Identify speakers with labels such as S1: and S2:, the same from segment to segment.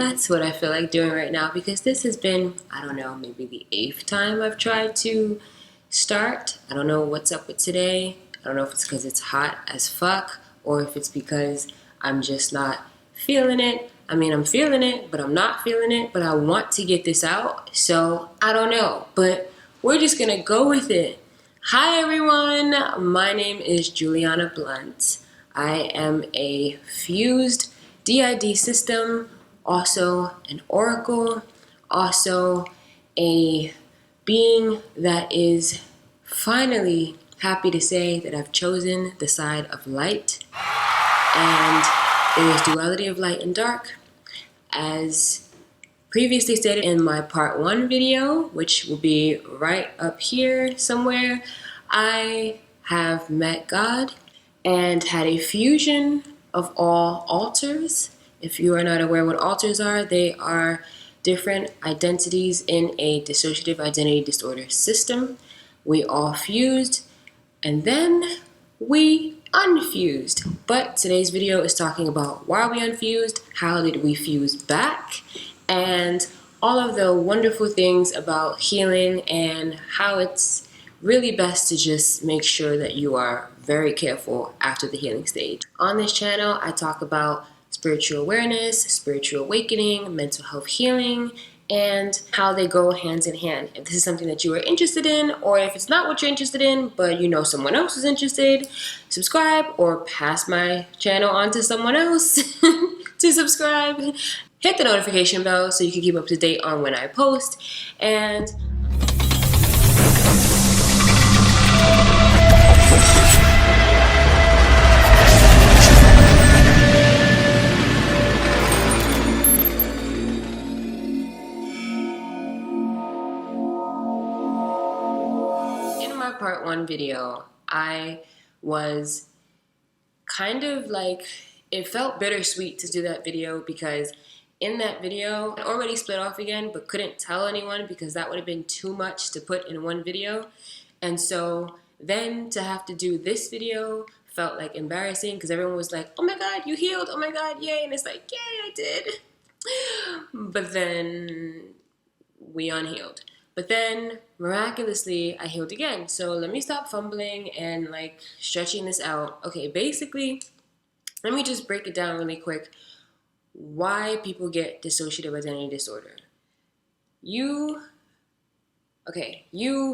S1: That's what I feel like doing right now because this has been, I don't know, maybe the 8th time I've tried to start. I don't know what's up with today. I don't know if it's because it's hot as fuck or if it's because I'm just not feeling it. I mean, I'm feeling it, but I'm not feeling it, but I want to get this out. So I don't know, but we're just going to go with it. Hi, everyone. My name is Juliana Blunt. I am a fused DID system, also an oracle, also a being that is finally happy to say that I've chosen the side of light. And there is duality of light and dark. As previously stated in my part 1 video, which will be right up here somewhere, I have met God and had a fusion of all altars. If you are not aware what altars are, they are different identities in a dissociative identity disorder system. We all fused and then we unfused. But today's video is talking about why we unfused, how did we fuse back, and all of the wonderful things about healing and how it's really best to just make sure that you are very careful after the healing stage. On this channel, I talk about spiritual awareness, spiritual awakening, mental health healing, and how they go hand in hand. If this is something that you are interested in, or if it's not what you're interested in, but you know someone else is interested, subscribe or pass my channel on to someone else to subscribe. Hit the notification bell so you can keep up to date on when I post. And in my part 1 video, I was kind of like, it felt bittersweet to do that video because in that video, I already split off again, but couldn't tell anyone because that would have been too much to put in one video. And so then to have to do this video felt like embarrassing because everyone was like, oh my God, you healed. Oh my God, yay. And it's like, yay, I did. But then we unhealed. But then miraculously, I healed again. So let me stop fumbling and like stretching this out. Okay, basically, let me just break it down really quick. Why people get dissociative identity disorder. You,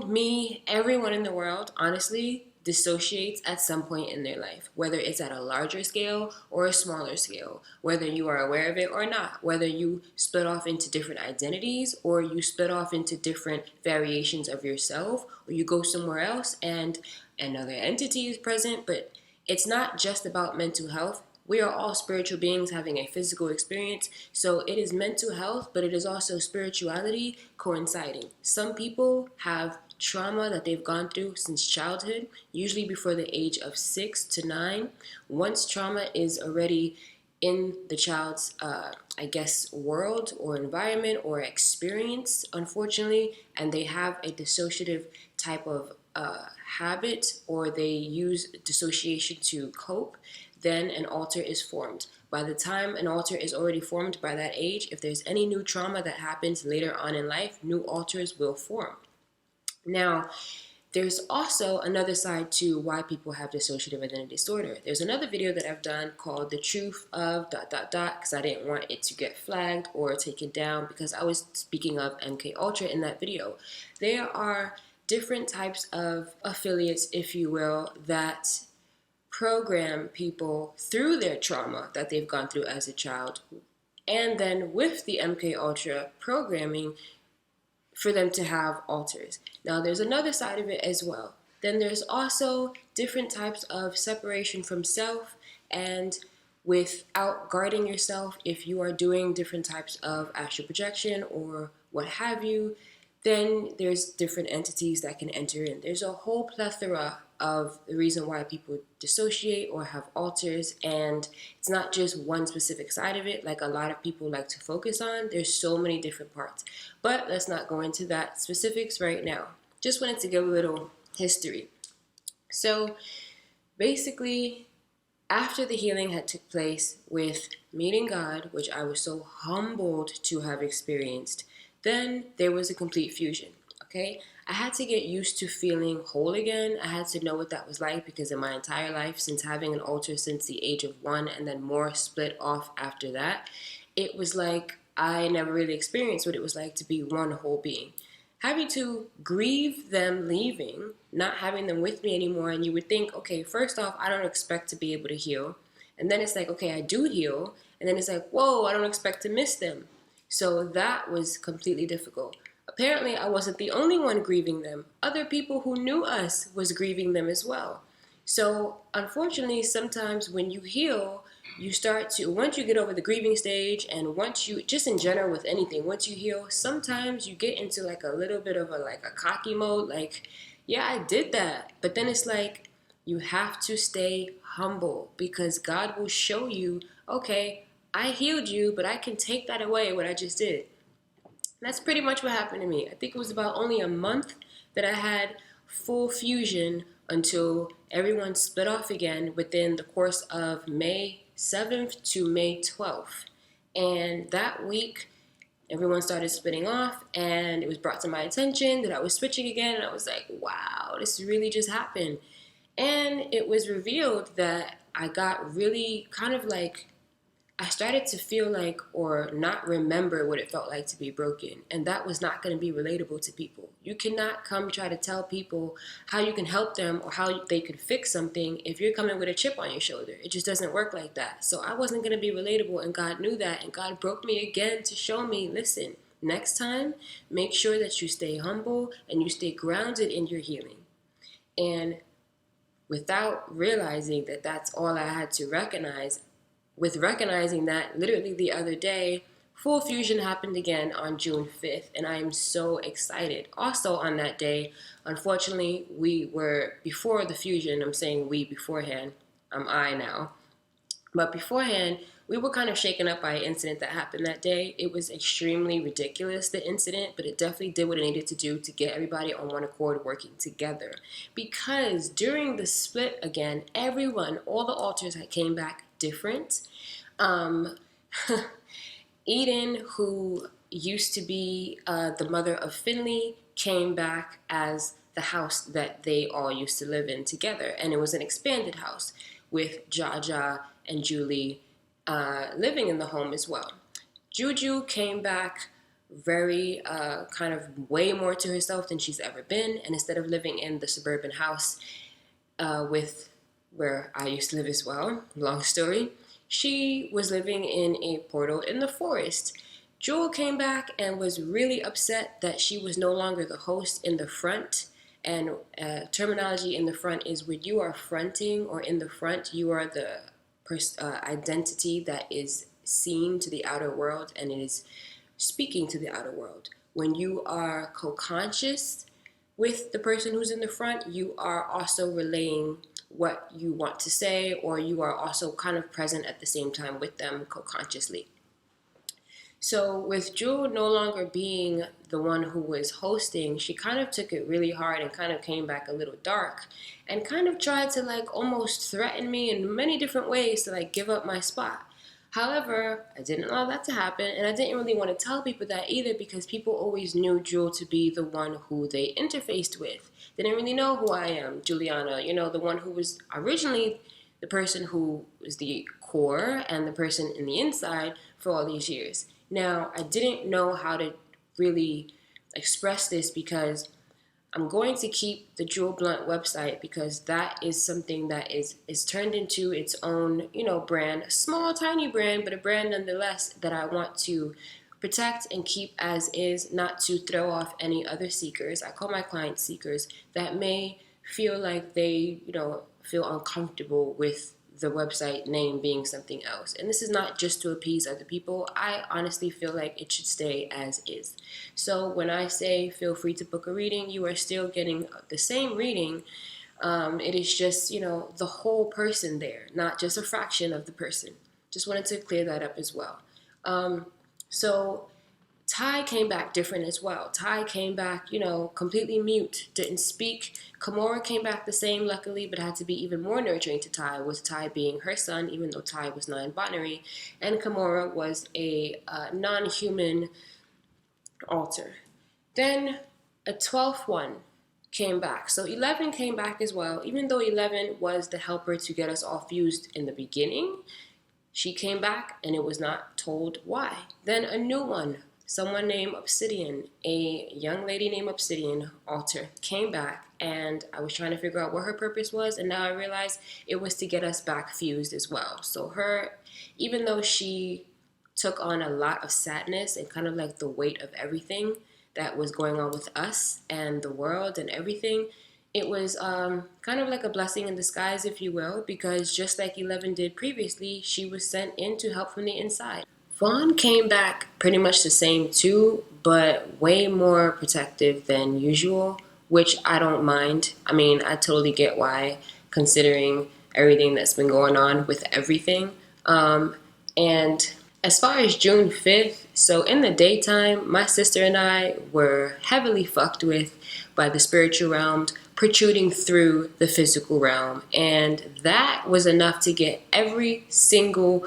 S1: me, everyone in the world, honestly, dissociates at some point in their life, whether it's at a larger scale or a smaller scale, whether you are aware of it or not, whether you split off into different identities or you split off into different variations of yourself, or you go somewhere else and another entity is present. But it's not just about mental health. We are all spiritual beings having a physical experience, so it is mental health, but it is also spirituality coinciding. Some people have trauma that they've gone through since childhood, usually before the age of 6 to 9. Once trauma is already in the child's, world or environment or experience, unfortunately, and they have a dissociative type of habit, or they use dissociation to cope, then an alter is formed. By the time an alter is already formed by that age, if there's any new trauma that happens later on in life, new alters will form. Now, there's also another side to why people have dissociative identity disorder. There's another video that I've done called The Truth of ... because I didn't want it to get flagged or taken down because I was speaking of MK Ultra in that video. There are different types of affiliates, if you will, that program people through their trauma that they've gone through as a child, and then with the MK Ultra programming for them to have alters. Now there's another side of it as well. Then there's also different types of separation from self, and without guarding yourself, if you are doing different types of astral projection or what have you, then there's different entities that can enter in. There's a whole plethora of the reason why people dissociate or have alters, and it's not just one specific side of it like a lot of people like to focus on. There's so many different parts, but let's not go into that specifics right now. Just wanted to give a little history. So basically, After the healing had took place with meeting God, which I was so humbled to have experienced, then there was a complete fusion. Okay, I had to get used to feeling whole again. I had to know what that was like, because in my entire life, since having an altar since the age of 1 and then more split off after that, it was like I never really experienced what it was like to be one whole being. Having to grieve them leaving, not having them with me anymore, and you would think, okay, first off, I don't expect to be able to heal. And then it's like, okay, I do heal. And then it's like, whoa, I don't expect to miss them. So that was completely difficult. Apparently, I wasn't the only one grieving them. Other people who knew us was grieving them as well. So unfortunately, sometimes when you heal, you start to, once you get over the grieving stage, and once you, just in general with anything, once you heal, sometimes you get into like a little bit of a cocky mode, like, yeah, I did that. But then it's like, you have to stay humble, because God will show you, okay, I healed you, but I can take that away, what I just did. That's pretty much what happened to me. I think it was about only a month that I had full fusion until everyone split off again within the course of May 7th to May 12th. And that week, everyone started splitting off, and it was brought to my attention that I was switching again. And I was like, wow, this really just happened. And it was revealed that I got really kind of like, I started to feel like, or not remember what it felt like to be broken. And that was not going to be relatable to people. You cannot come try to tell people how you can help them or how they could fix something if you're coming with a chip on your shoulder. It just doesn't work like that. So I wasn't going to be relatable, and God knew that. And God broke me again to show me, listen, next time, make sure that you stay humble and you stay grounded in your healing. And without realizing that that's all I had to recognize, with recognizing that, literally the other day, full fusion happened again on June 5th, and I am so excited. Also on that day, unfortunately, we were, before the fusion, I'm saying we beforehand, I'm I now, but beforehand, we were kind of shaken up by an incident that happened that day. It was extremely ridiculous, the incident, but it definitely did what it needed to do to get everybody on one accord working together. Because during the split again, everyone, all the altars had came back different. Eden, who used to be the mother of Finley, came back as the house that they all used to live in together. And it was an expanded house with Jaja and Julie living in the home as well. Juju came back very kind of way more to herself than she's ever been. And instead of living in the suburban house with where I used to live as well, long story, she was living in a portal in the forest. Jewel came back and was really upset that she was no longer the host in the front. And terminology in the front is when you are fronting or in the front, you are the identity that is seen to the outer world and it is speaking to the outer world. When you are co-conscious with the person who's in the front, you are also relaying what you want to say, or you are also kind of present at the same time with them co-consciously. So with Jewel no longer being the one who was hosting, she kind of took it really hard and kind of came back a little dark and kind of tried to like almost threaten me in many different ways to like give up my spot. However, I didn't allow that to happen, and I didn't really want to tell people that either, because people always knew Jewel to be the one who they interfaced with. They didn't really know who I am, Juliana, the one who was originally the person who was the core and the person in the inside for all these years. Now, I didn't know how to really express this, because I'm going to keep the Jewel Blunt website, because that is something that is turned into its own, brand, a small, tiny brand, but a brand nonetheless that I want to protect and keep as is, not to throw off any other seekers. I call my clients seekers that may feel like they, feel uncomfortable with the website name being something else. And this is not just to appease other people. I honestly feel like it should stay as is. So when I say feel free to book a reading, you are still getting the same reading. It is just, the whole person there, not just a fraction of the person. Just wanted to clear that up as well. So Ty came back different as well. Ty came back, completely mute, didn't speak. Kimora came back the same, luckily, but had to be even more nurturing to Ty, with Ty being her son, even though Ty was non-binary, and Kimora was a non-human alter. Then a 12th one came back. So 11 came back as well, even though 11 was the helper to get us all fused in the beginning. She came back and it was not told why. Then a new one, someone named Obsidian, a young lady named Obsidian, alter, came back, and I was trying to figure out what her purpose was, and now I realize it was to get us back fused as well. So her, even though she took on a lot of sadness and kind of like the weight of everything that was going on with us and the world and everything, it was kind of like a blessing in disguise, if you will, because just like 11 did previously, she was sent in to help from the inside. Vaughn came back pretty much the same too, but way more protective than usual, which I don't mind. I mean, I totally get why, considering everything that's been going on with everything. And as far as June 5th, so in the daytime, my sister and I were heavily fucked with by the spiritual realm protruding through the physical realm. And that was enough to get every single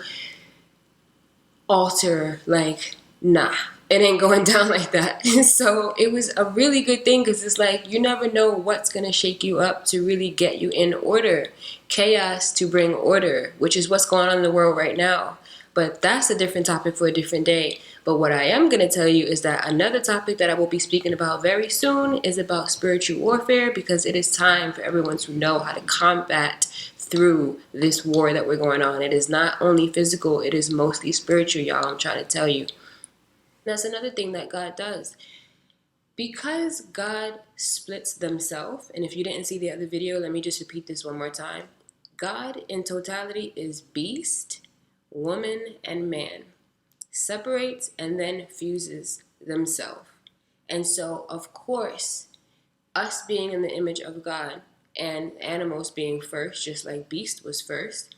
S1: alter like, nah, it ain't going down like that. So it was a really good thing, because it's like you never know what's going to shake you up to really get you in order. Chaos to bring order, which is what's going on in the world right now. But that's a different topic for a different day. But what I am going to tell you is that another topic that I will be speaking about very soon is about spiritual warfare, because it is time for everyone to know how to combat through this war that we're going on. It is not only physical, it is mostly spiritual, y'all. I'm trying to tell you. That's another thing that God does. Because God splits themselves, and if you didn't see the other video, let me just repeat this one more time. God in totality is beast, woman, and man. Separates and then fuses themselves. And so, of course, us being in the image of God and animals being first, just like beast was first,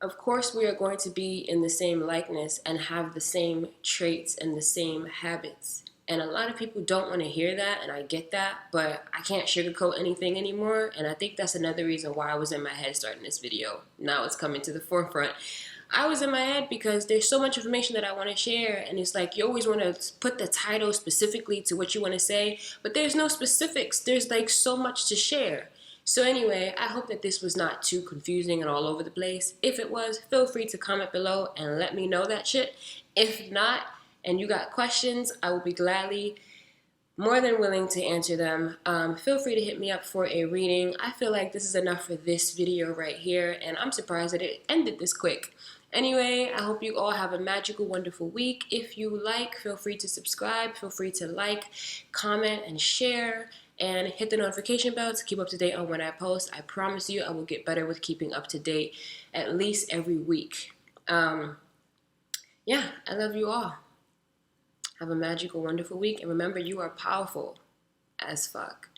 S1: of course we are going to be in the same likeness and have the same traits and the same habits. And a lot of people don't want to hear that, and I get that, but I can't sugarcoat anything anymore. And I think that's another reason why I was in my head starting this video. Now it's coming to the forefront. I was in my head because there's so much information that I want to share, and it's like you always want to put the title specifically to what you want to say, but there's no specifics. There's like so much to share. So anyway, I hope that this was not too confusing and all over the place. If it was, feel free to comment below and let me know that shit. If not, and you got questions, I will be gladly more than willing to answer them. Feel free to hit me up for a reading. I feel like this is enough for this video right here, and I'm surprised that it ended this quick. Anyway, I hope you all have a magical, wonderful week. If you like, feel free to subscribe. Feel free to like, comment, and share. And hit the notification bell to keep up to date on when I post. I promise you I will get better with keeping up to date at least every week. Yeah, I love you all. Have a magical, wonderful week. And remember, you are powerful as fuck.